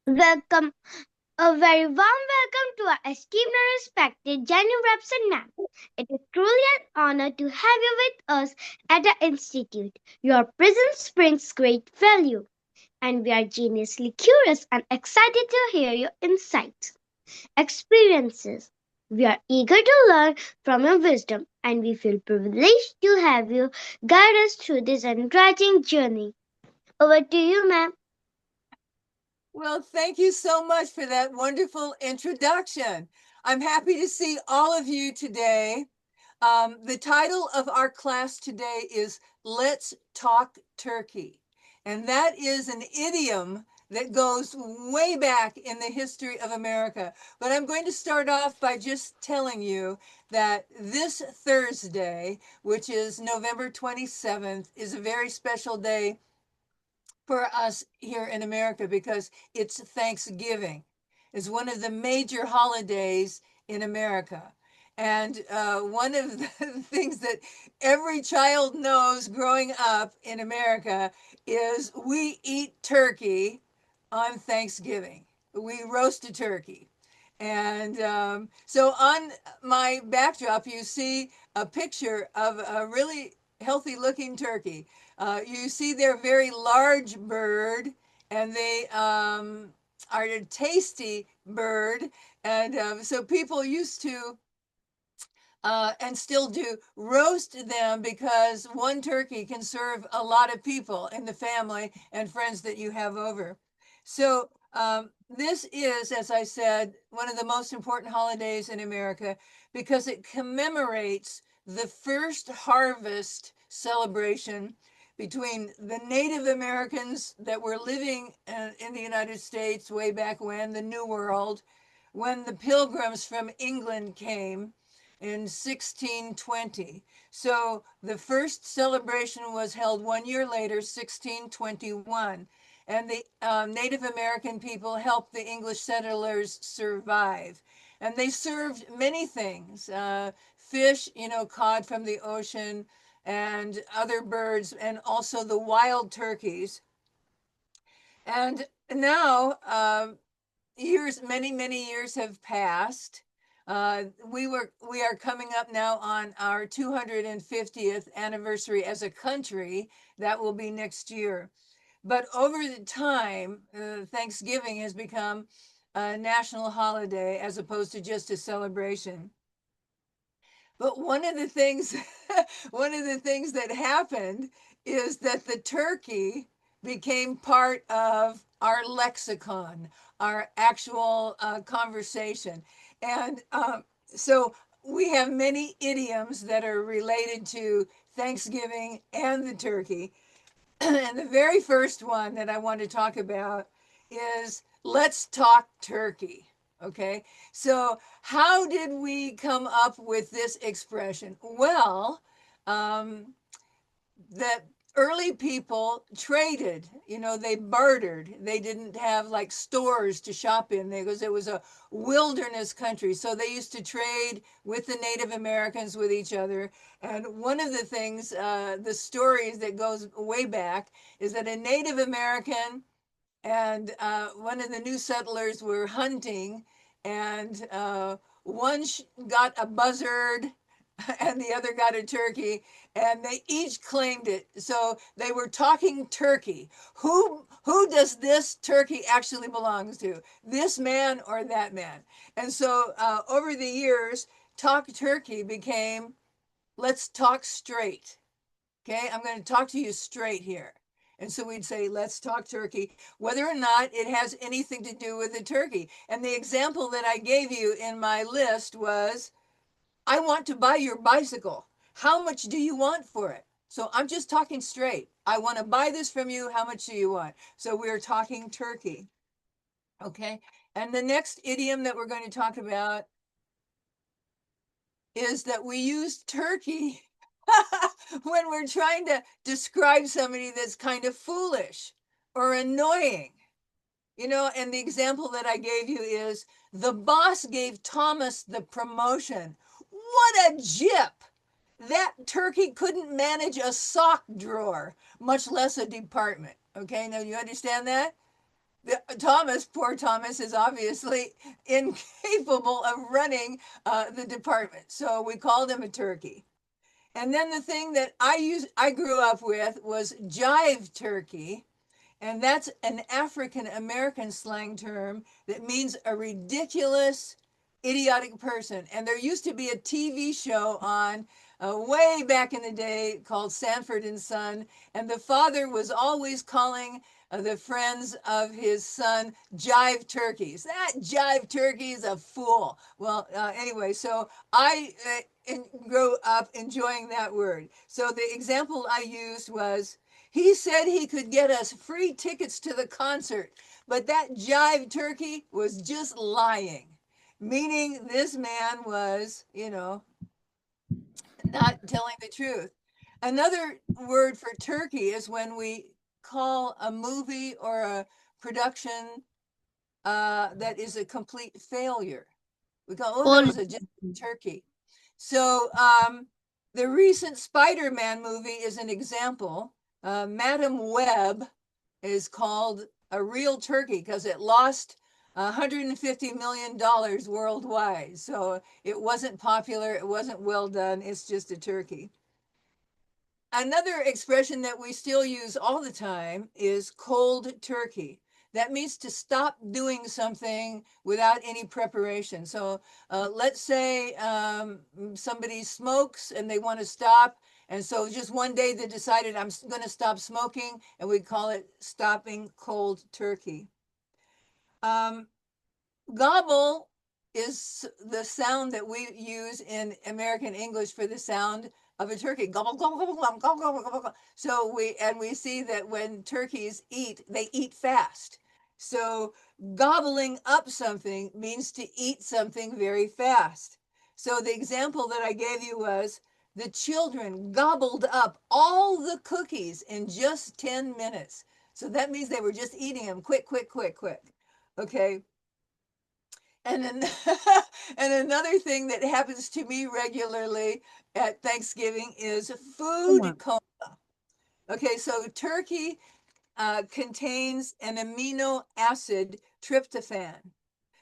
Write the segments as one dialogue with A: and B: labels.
A: Welcome, a very warm welcome to our esteemed and respected Jenny Rapson ma'am. It is truly an honor to have you with us at the Institute. Your presence brings great value, and we are genuinely curious and excited to hear your insights, experiences. We are eager to learn from your wisdom, and we feel privileged to have you guide us through this enriching journey. Over to you, ma'am.
B: Well, thank you so much for that wonderful introduction. I'm happy to see all of you today. The title of our class today is Let's Talk Turkey. And that is an idiom that goes way back in the history of America. But I'm going to start off by just telling you that this Thursday, which is November 27th, is a very special day for us here in America because it's Thanksgiving. It's one of the major holidays in America. And one of the things that every child knows growing up in America is we eat turkey on Thanksgiving. We roast a turkey. And so on my backdrop, you see a picture of a really healthy looking turkey. You see they're a very large bird, and they are a tasty bird. And so people used to and still do roast them because one turkey can serve a lot of people in the family and friends that you have over. So, this is, as I said, one of the most important holidays in America because it commemorates the first harvest celebration between the Native Americans that were living in the United States way back when, the New World, when the pilgrims from England came in 1620. So the first celebration was held 1 year later, 1621. And the Native American people helped the English settlers survive. And they served many things, fish, caught from the ocean, and other birds, and also the wild turkeys. And now many years have passed. We are coming up now on our 250th anniversary as a country. That will be next year. But over the time, Thanksgiving has become a national holiday as opposed to just a celebration. But one of the things, one of the things that happened is that the turkey became part of our lexicon, our actual conversation, and so we have many idioms that are related to Thanksgiving and the turkey. And the very first one that I want to talk about is let's talk turkey. Okay, so how did we come up with this expression? Well, that early people traded, they bartered. They didn't have like stores to shop in because it was a wilderness country. So they used to trade with the Native Americans with each other. And one of the things, the stories that goes way back, is that a Native American and one of the new settlers were hunting, and one got a buzzard and the other got a turkey, and they each claimed it. So they were talking turkey. Who does this turkey actually belongs to? This man or that man? And so over the years, talk turkey became let's talk straight. Okay, I'm going to talk to you straight here. And so we'd say, let's talk turkey, whether or not it has anything to do with the turkey. And the example that I gave you in my list was, I want to buy your bicycle. How much do you want for it? So I'm just talking straight. I want to buy this from you. How much do you want? So we're talking turkey. Okay. And the next idiom that we're going to talk about is that we use turkey when we're trying to describe somebody that's kind of foolish or annoying. And the example that I gave you is the boss gave Thomas the promotion. What a jip! That turkey couldn't manage a sock drawer, much less a department. Okay, now you understand that? Thomas, poor Thomas, is obviously incapable of running the department. So we called him a turkey. And then the thing that I grew up with was jive turkey. And that's an African American slang term that means a ridiculous, idiotic person. And there used to be a TV show on way back in the day called Sanford and Son. And the father was always calling the friends of his son jive turkeys. That jive turkey is a fool. Well, anyway, so I grew up enjoying that word. So the example I used was, he said he could get us free tickets to the concert, but that jive turkey was just lying, meaning this man was, not telling the truth. Another word for turkey is when we call a movie or a production that is a complete failure. We go, oh, that
A: Oh,
B: was a just turkey. So the recent Spider-Man movie is an example. Madam Web is called a real turkey because it lost $150 million worldwide. So it wasn't popular, it wasn't well done, it's just a turkey. Another expression that we still use all the time is cold turkey. That means to stop doing something without any preparation. So let's say somebody smokes and they want to stop. And so just one day they decided, I'm going to stop smoking, and we call it stopping cold turkey. Um, Gobble is the sound that we use in American English for the sound of a turkey. Gobble, gobble, gobble, gobble, gobble, gobble, gobble. So we see that when turkeys eat, they eat fast. So gobbling up something means to eat something very fast. So the example that I gave you was, the children gobbled up all the cookies in just 10 minutes. So that means they were just eating them quick, quick, quick, quick. Okay. And then, and another thing that happens to me regularly at Thanksgiving is food coma. Okay, so turkey contains an amino acid tryptophan,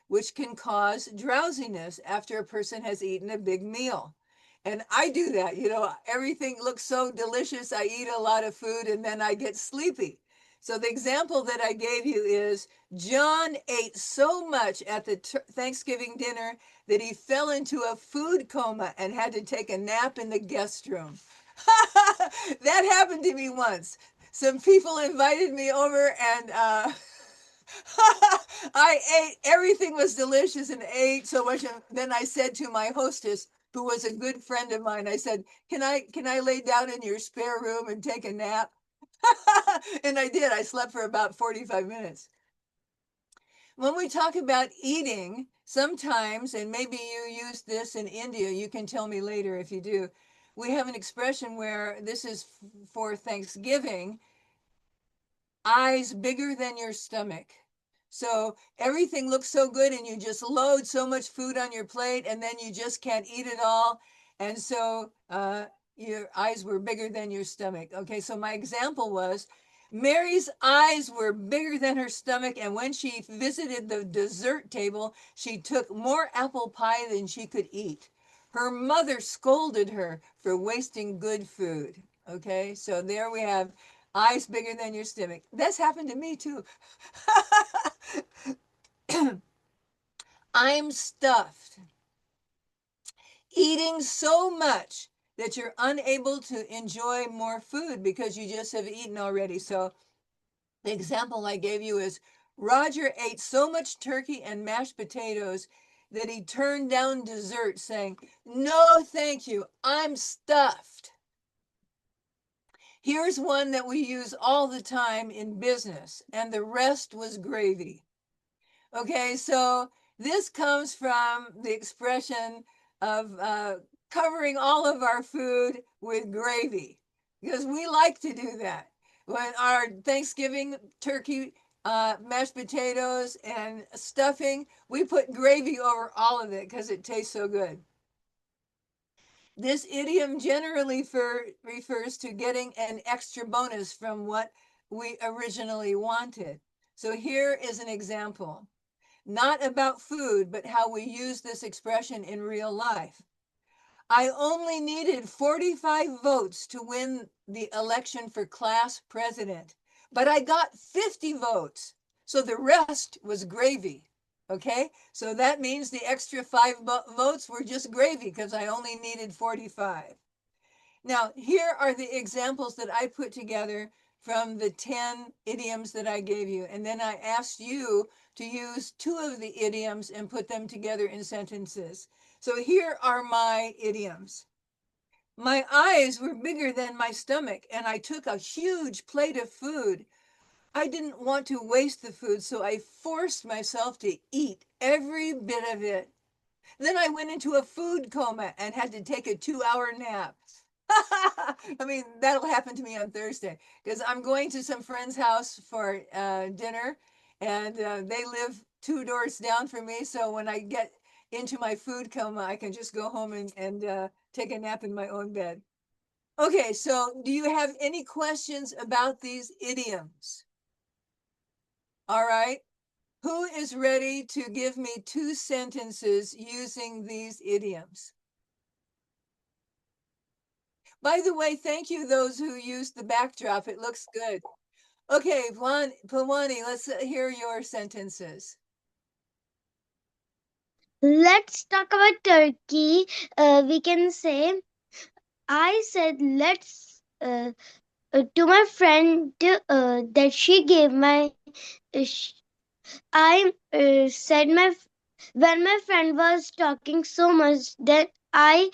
B: which can cause drowsiness after a person has eaten a big meal. And I do that. Everything looks so delicious. I eat a lot of food and then I get sleepy. So the example that I gave you is, John ate so much at the Thanksgiving dinner that he fell into a food coma and had to take a nap in the guest room. That happened to me once. Some people invited me over, and I ate. Everything was delicious and ate so much. And then I said to my hostess, who was a good friend of mine, I said, "Can I lay down in your spare room and take a nap?" And I did. I slept for about 45 minutes. When we talk about eating, sometimes, and maybe you use this in India, you can tell me later if you do, we have an expression where this is for Thanksgiving: eyes bigger than your stomach. So everything looks so good, and you just load so much food on your plate, and then you just can't eat it all. And so your eyes were bigger than your stomach. Okay, so my example was, Mary's eyes were bigger than her stomach, and when she visited the dessert table, she took more apple pie than she could eat. Her mother scolded her for wasting good food. Okay, so there we have eyes bigger than your stomach. That's happened to me too. I'm stuffed. Eating so much that you're unable to enjoy more food because you just have eaten already. So the example I gave you is, Roger ate so much turkey and mashed potatoes that he turned down dessert, saying, "No, thank you, I'm stuffed." Here's one that we use all the time in business, and the rest was gravy. Okay, so this comes from the expression of covering all of our food with gravy, because we like to do that. When our Thanksgiving turkey, mashed potatoes, and stuffing, we put gravy over all of it because it tastes so good. This idiom generally refers to getting an extra bonus from what we originally wanted. So here is an example, not about food, but how we use this expression in real life. I only needed 45 votes to win the election for class president, but I got 50 votes. So the rest was gravy. Okay, so that means the extra five votes were just gravy because I only needed 45. Now, here are the examples that I put together from the 10 idioms that I gave you. And then I asked you to use two of the idioms and put them together in sentences. So here are my idioms. My eyes were bigger than my stomach, and I took a huge plate of food. I didn't want to waste the food, so I forced myself to eat every bit of it. Then I went into a food coma and had to take a 2 hour nap. I mean, that'll happen to me on Thursday because I'm going to some friend's house for dinner, and they live two doors down from me. So when I get into my food coma, I can just go home and take a nap in my own bed. Okay, so do you have any questions about these idioms? All right. Who is ready to give me two sentences using these idioms? By the way, thank you those who used the backdrop. It looks good. Okay, Pawani, let's hear your sentences.
A: Let's talk about Turkey. We can say, I said, to my friend that she gave my. I said when my friend was talking so much that I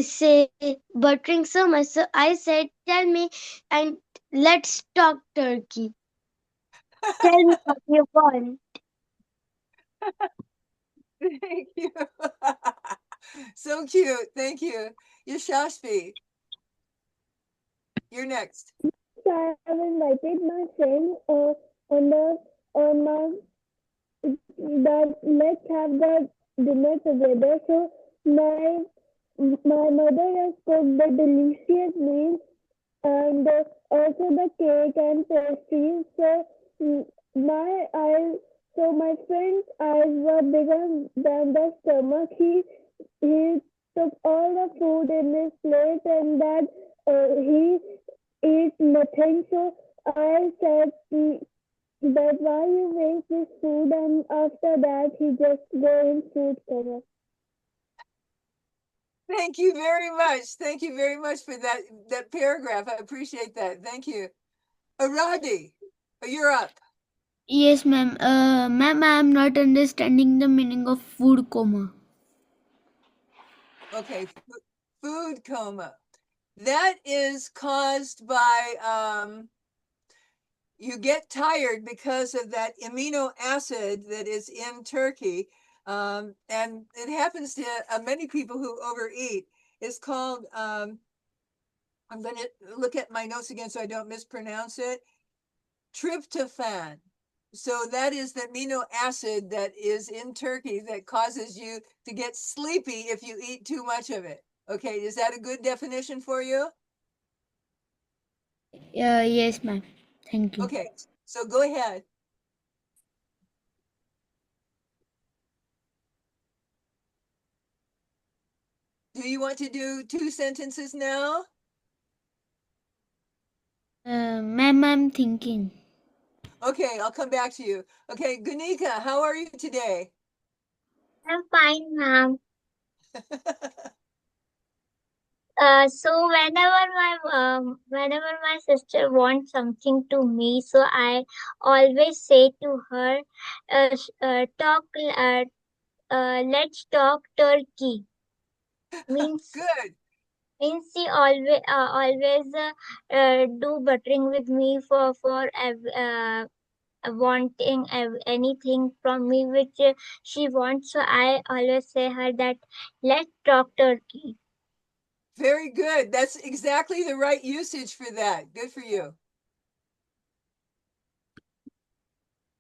A: say buttering so much. So I said, tell me and let's talk Turkey. Tell me what you want.
B: Thank you. So cute. Thank you. Yashashvi, you're next.
A: I have invited my friend on the on my that let's have the dinner together. So my mother has cooked the delicious meal and also the cake and pastries. So mm, my eyes, so my friend's eyes were bigger than the stomach. He took all the food in his plate and that he ate nothing. So I said that why you waste this food, and after that he just go in food coma.
B: Thank you very much. Thank you very much for that paragraph. I appreciate that. Thank you. Aradi, you're up.
C: Yes, ma'am. Ma'am, I am not understanding the meaning of food coma.
B: Okay, food coma. That is caused by you get tired because of that amino acid that is in turkey. And it happens to many people who overeat. It's called, I'm going to look at my notes again so I don't mispronounce it, tryptophan. So that is the amino acid that is in turkey that causes you to get sleepy if you eat too much of it. Okay, is that a good definition for you?
C: Yes, ma'am. Thank you.
B: Okay, so go ahead. Do you want to do two sentences now?
C: Ma'am, I'm thinking.
B: Okay, I'll come back to you. Okay, Gunika, how are you today?
A: I'm fine, ma'am. So whenever my sister wants something to me, so I always say to her, talk, let's talk turkey. Means
B: Good.
A: she always do buttering with me for wanting anything from me which she wants. So I always say her that let's talk turkey.
B: Very good. That's exactly the right usage for that. Good for you.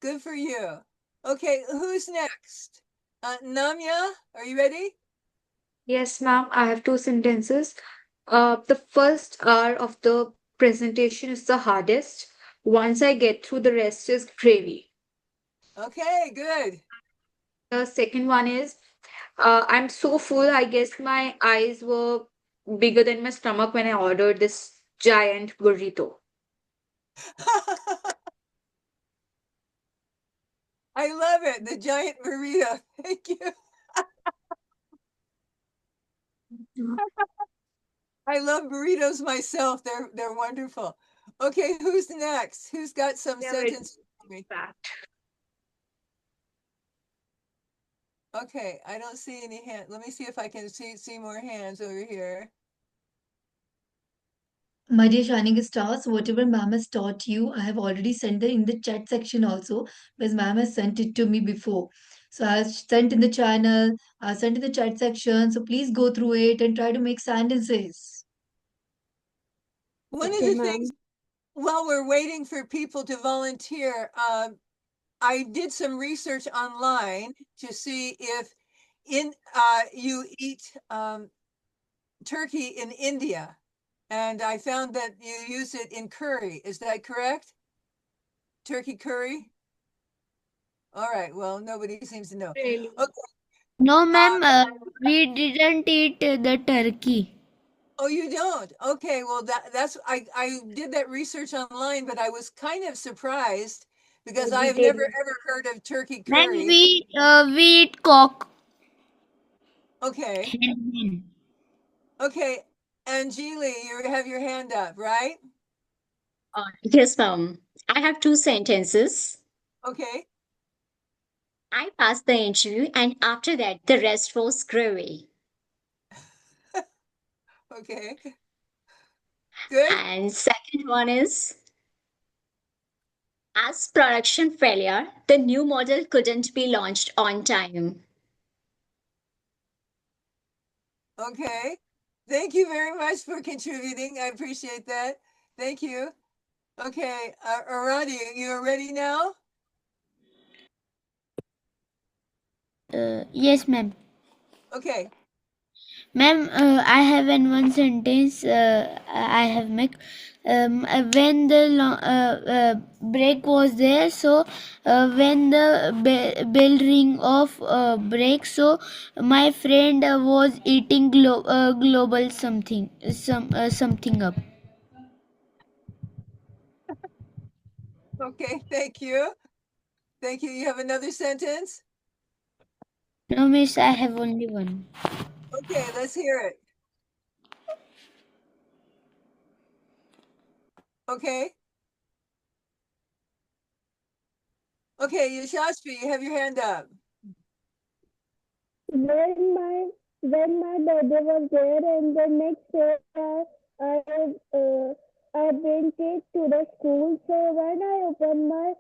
B: Good for you. Okay, who's next? Namya, are you ready?
D: Yes, ma'am. I have two sentences. The first hour of the presentation is the hardest. Once I get through, the rest is gravy.
B: Okay, good.
D: The second one is I'm so full, I guess my eyes were bigger than my stomach when I ordered this giant burrito.
B: I love it. The giant burrito. Thank you. I love burritos myself. They're wonderful. Okay, who's next? Who's got some
D: They are very
B: sentences for me?
D: fat.
B: Okay, I don't see any hand. Let me see if I can see more hands over here.
E: My dear Shining Stars, whatever ma'am has taught you, I have already sent it in the chat section also, because ma'am has sent it to me before. So I have sent in the channel, I sent in the chat section. So please go through it and try to make sentences.
B: One of
A: Okay,
B: the things
A: ma'am.
B: while we're waiting for people to volunteer, I did some research online to see if in you eat turkey in India, and I found that you use it in curry. Is that correct? Turkey curry? All right. Well, nobody seems to know.
D: Really?
B: Okay.
C: No,
B: Uh,
C: ma'am, we didn't eat the turkey.
B: oh, you don't? Okay. Well, that's I did that research online, but I was kind of surprised because I have never
D: Vegetarian.
B: ever heard of turkey
C: Ma'am,
B: curry.
C: we eat cock.
B: Okay.
C: Hen.
B: Okay. Angeli, you have your hand up, right?
F: Yes, ma'am. I have two sentences.
B: Okay.
F: I passed the interview, and after that, the rest was gravy.
B: Okay. Good.
F: And second one is, as production failure, the new model couldn't be launched on time.
B: Okay. Thank you very much for contributing. I appreciate that. Thank you. Okay. Aradi, you are ready now?
C: Yes, ma'am.
B: Okay.
C: Ma'am, I have in one sentence. I have make when the break was there. So when the bell ring of break, so my friend was eating global something up.
B: Okay. Thank you. Thank you. You have another sentence?
C: No, miss, I have only one.
B: Okay. Let's hear it. Okay. Okay. Yashashvi, you have your hand up.
A: When my birthday was there, and the next day I I went it to the school. So when I opened my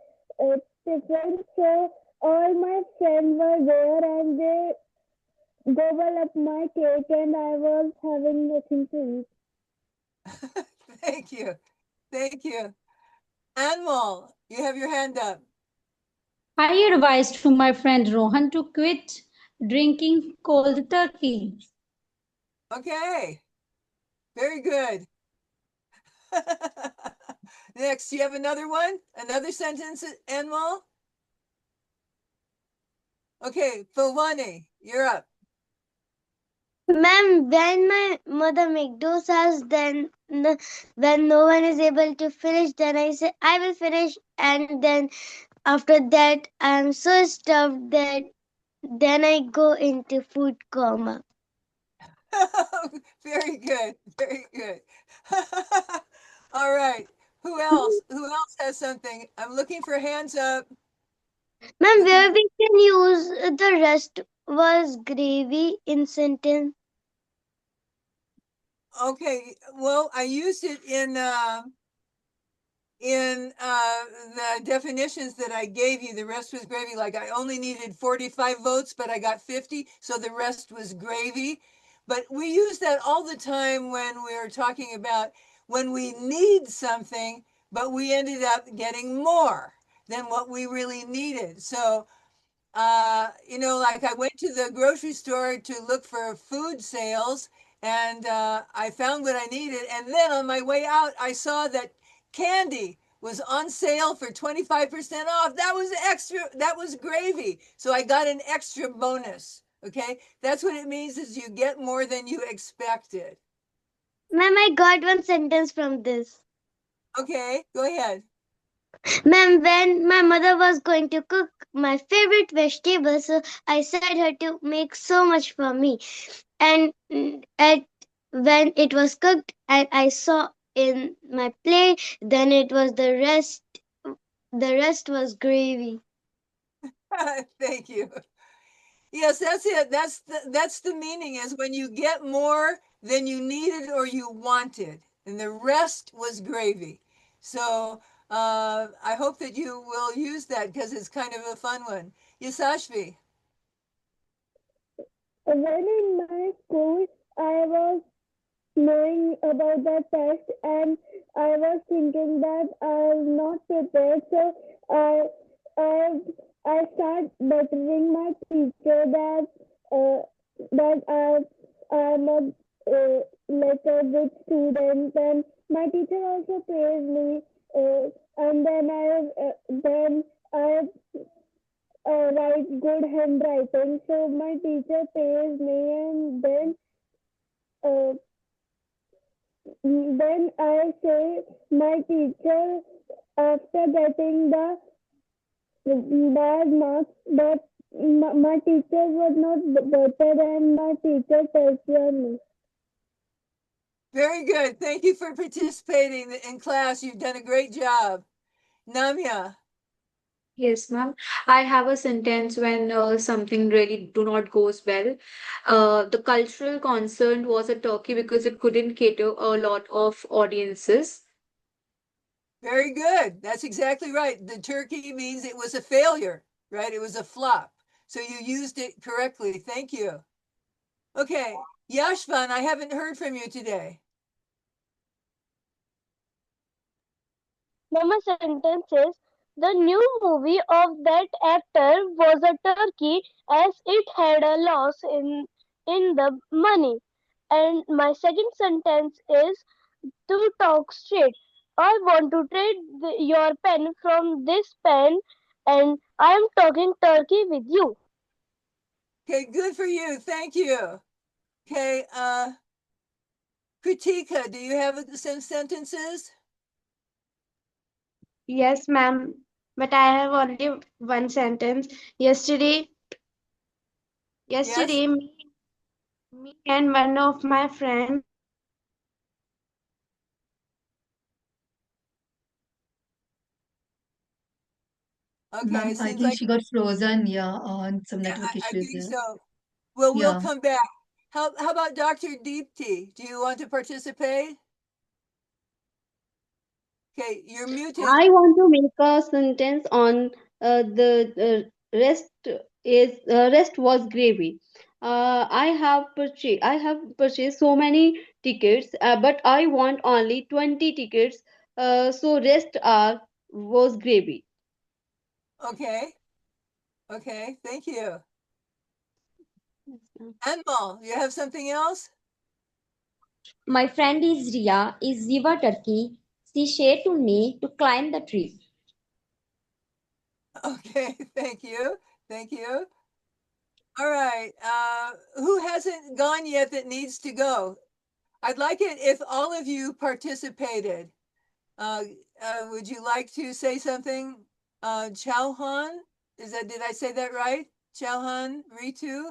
A: tiffin, so all my friends were there, and they gobbled up my cake, and I was having nothing to eat.
B: Thank you. Thank you. Anmol, you have your hand up.
G: I advised to my friend Rohan to quit drinking cold turkey.
B: Okay. Very good. Next, you have another one? Another sentence, Anmol? Okay. Philwani, you're up.
A: Ma'am, when my mother make dosas, then when no one is able to finish, then I say I will finish, and then after that I am so stuffed that then I go into food coma.
B: Very good. Very good. All right. Who else? Who else has something? I'm looking for hands up.
A: Ma'am,
B: Looking
A: where
B: for
A: we can use the rest was gravy in sentence.
B: okay. Well, I used it in the definitions that I gave you. The rest was gravy. Like I only needed 45 votes, but I got 50, so the rest was gravy. But we use that all the time when we're talking about when we need something, but we ended up getting more than what we really needed. So like I went to the grocery store to look for food sales, and I found what I needed. And then on my way out, I saw that candy was on sale for 25% off. That was extra, that was gravy. So I got an extra bonus. Okay, that's what it means is you get more than you expected.
A: Ma'am, I got one sentence from this.
B: Okay, go ahead.
A: Ma'am, when my mother was going to cook my favorite vegetable, so I said her to make so much for me. And when it was cooked and I saw in my plate, then it was the rest. The rest was gravy.
B: Thank you. Yes, that's it. That's the meaning is when you get more than you needed or you wanted, and the rest was gravy. So I hope that you will use that because it's kind of a fun one. Yasashvi.
A: When in my school, I was knowing about the test and I was thinking that I'm not prepared. So I, I start bettering my teacher that uh, I'm like a good student and my teacher also praised me. And then I write good handwriting. So my teacher praised me and uh, then I say my teacher after getting the bad marks, but my teacher was not better than my teacher tortured me.
B: Very good. Thank you for participating in class. You've done a great job. Namya.
D: Yes, ma'am. I have a sentence when something really do not goes well. The cultural concern was a turkey because it couldn't cater a lot of audiences.
B: Very good. That's exactly right. The turkey means it was a failure, right? It was a flop. So you used it correctly. Thank you. Okay. Yashvan, I haven't heard from you today.
A: Then my sentence is the new movie of that actor was a turkey as it had a loss in the money. And my second sentence is to talk straight. I want to trade your pen from this pen, and I am talking turkey with you.
B: Okay, good for you. Thank you. Okay, Kritika, do you have some sentences?
H: Yes, ma'am. But I have only one sentence. Yesterday,
B: Yes?
H: yesterday, me and one of my friends
B: Okay,
E: Ma'am,
B: it
E: I
B: seems
E: think
B: like,
E: she got frozen, yeah, on some
B: yeah,
E: network
B: I
E: issues
B: think
E: there.
B: so. Well, we'll
E: Yeah.
B: come back. How about Dr. Deepti? Do you want to participate? Okay, you're muted.
I: I want to make a sentence on the rest was gravy. I have purchased so many tickets, but I want only 20 tickets. So rest are was gravy.
B: Okay, okay, thank you.
I: Yes, ma'am.
B: Anmol, you have something else?
F: My friend is Ria, is Ziva Turkey. She said to me to climb the tree.
B: Okay, thank you. Thank you. All right. Who hasn't gone yet that needs to go? I'd like it if all of you participated. Uh, would you like to say something? Chauhan, did I say that right? Chauhan, Ritu,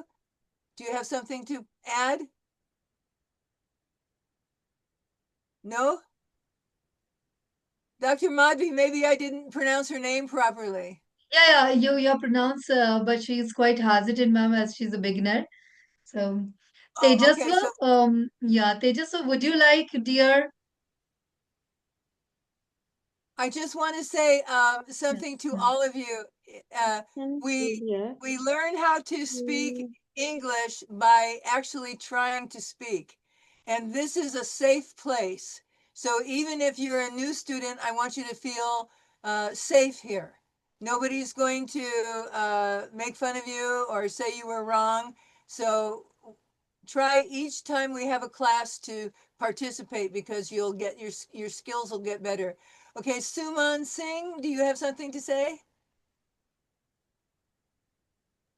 B: do you have something to add? No? Dr. Madhvi, maybe I didn't pronounce her name properly.
E: Yeah, you pronounce, but she's quite hesitant, ma'am, as she's a beginner. So,
B: Oh, okay.
E: Tejasva,
B: So
E: yeah, Tejasva, would you like, dear?
B: I just want to say
E: Yeah,
B: something to
E: yeah.
B: all of you. Uh,
I: Thank you,
B: we
I: dear.
B: we learn how to speak
I: Mm,
B: English by actually trying to speak, and this is a safe place. So even if you're a new student, I want you to feel safe here. Nobody's going to make fun of you or say you were wrong. So try each time we have a class to participate because you'll get your skills will get better. Okay, Suman Singh, do you have something to say?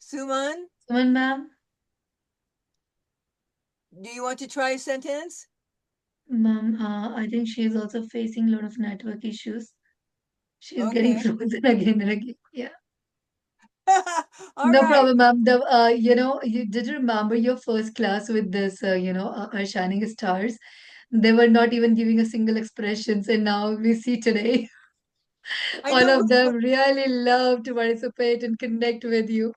B: Suman,
E: Suman, ma'am.
B: do you want to try a sentence?
E: Ma'am, I think she is also facing a lot of network issues. She's getting
B: Okay.
E: frozen again and again. Yeah.
B: All
E: No
B: right.
E: problem, ma'am. You did remember your first class with this, our shining stars. They were not even giving a single expressions, and now we see today
B: I
E: all
B: know.
E: of them really love to participate and connect with you.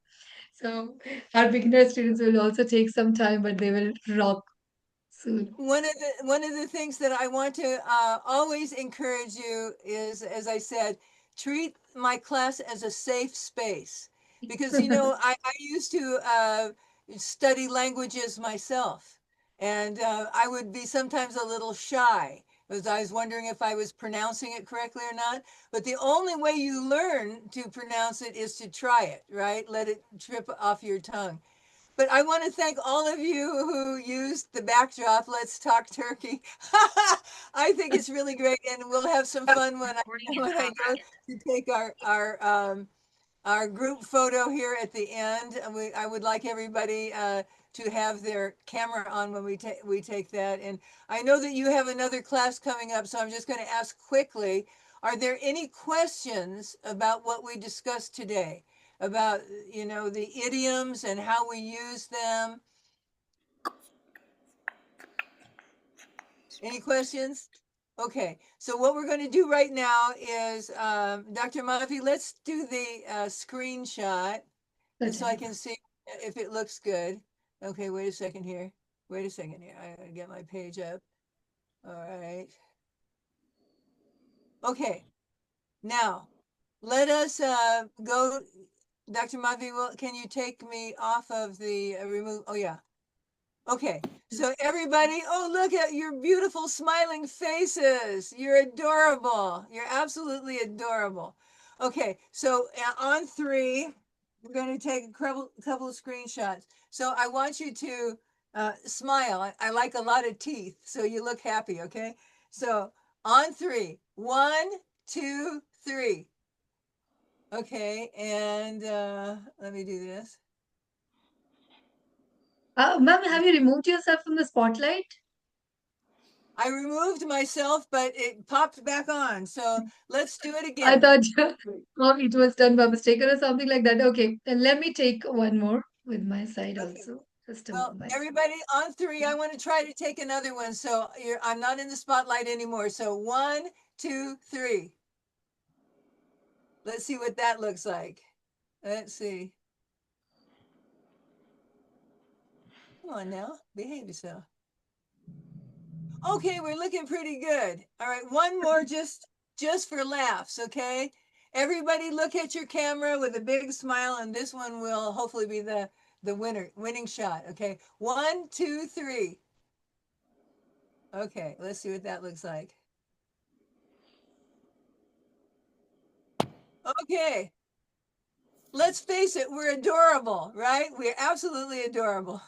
E: So our beginner students will also take some time, but they will rock soon.
B: One of the things that I want to always encourage you is, as I said, treat my class as a safe space, because I used to study languages myself, and I would be sometimes a little shy because I was wondering if I was pronouncing it correctly or not. But the only way you learn to pronounce it is to try it, right? Let it trip off your tongue. But I want to thank all of you who used the backdrop. Let's talk turkey. I think it's really great, and we'll have some fun when I go to take our group photo here at the end. I would like everybody to have their camera on when we take that. And I know that you have another class coming up, so I'm just going to ask quickly: are there any questions about what we discussed today? About the idioms and how we use them? Any questions? Okay, so what we're going to do right now is, Dr. Mafi, let's do the screenshot so I
E: Certainly,
B: can see if it looks good. Okay, wait a second here. Wait a second here. I gotta get my page up. All right. Okay, now let us go. Dr. Mafi, can you take me off of the remove? Oh, yeah. Okay, so everybody, oh, look at your beautiful smiling faces. You're adorable. You're absolutely adorable. Okay, so on three, we're going to take a couple of screenshots. So I want you to smile. I like a lot of teeth, so you look happy, okay? So on three, one, two, three. Okay, and let me do this.
E: ma'am, have you removed yourself from the spotlight?
B: I removed myself, but it popped back on. So let's do it
E: I
B: again.
E: thought it was done by mistake or something like that. Okay, then let me take one more with my side
B: Okay.
E: also. Just a
B: Well,
E: moment.
B: everybody on three, I want to try to take another one. So I'm not in the spotlight anymore. So one, two, three. Let's see what that looks like. Let's see. Come on now, behave yourself. Okay, we're looking pretty good. All right, one more just for laughs, okay? Everybody look at your camera with a big smile, and this one will hopefully be the winning shot. Okay, one, two, three. Okay, let's see what that looks like. Okay, let's face it, we're adorable, right? We're absolutely adorable.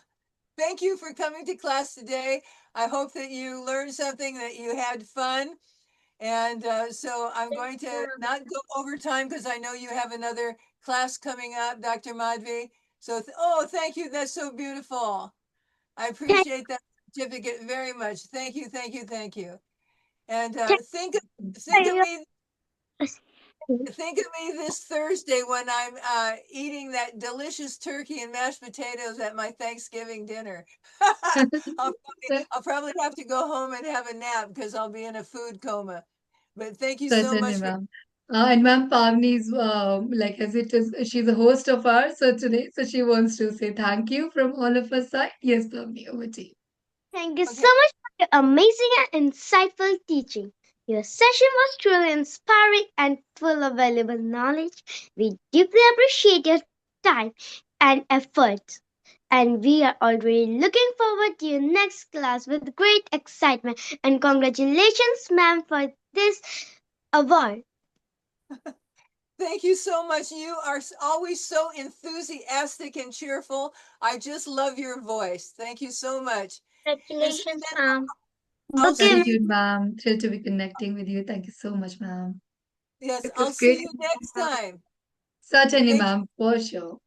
B: Thank you for coming to class today. I hope that you learned something, that you had fun. And so I'm going to not go over time because I know you have another class coming up, Dr. Madhvi. So, oh, thank you. That's so beautiful. I
A: Thank,
B: appreciate that certificate very much. Thank you, thank you, thank you. And
A: thank
B: think of
A: you.
B: me think of me this Thursday when I'm eating that delicious turkey and mashed potatoes at my Thanksgiving dinner. I'll probably have to go home and have a nap because I'll be in a food coma. But thank you so
E: Certainly,
B: much for.
E: ma'am. And ma'am Pavni is like as it is, she's a host of ours so today, so she wants to say thank you from all of us side. Yes, Pavni, over to you.
A: Thank you so
B: Okay.
A: much for your amazing and insightful teaching. Your session was truly inspiring and full of valuable knowledge. We deeply appreciate your time and efforts. And we are already looking forward to your next class with great excitement. And congratulations, ma'am, for this award.
B: Thank you so much. You are always so enthusiastic and cheerful. I just love your voice. Thank you so much. And
A: Congratulations, ma'am.
B: I'll
A: Okay,
B: see
A: ma'am.
B: you.
E: Gratitude, ma'am. Thrilled to be connecting with you. Thank you so much, ma'am.
B: Yes,
D: It
B: I'll
D: was
B: see
D: great.
B: you next time.
E: Certainly,
B: Thank
E: ma'am, for sure.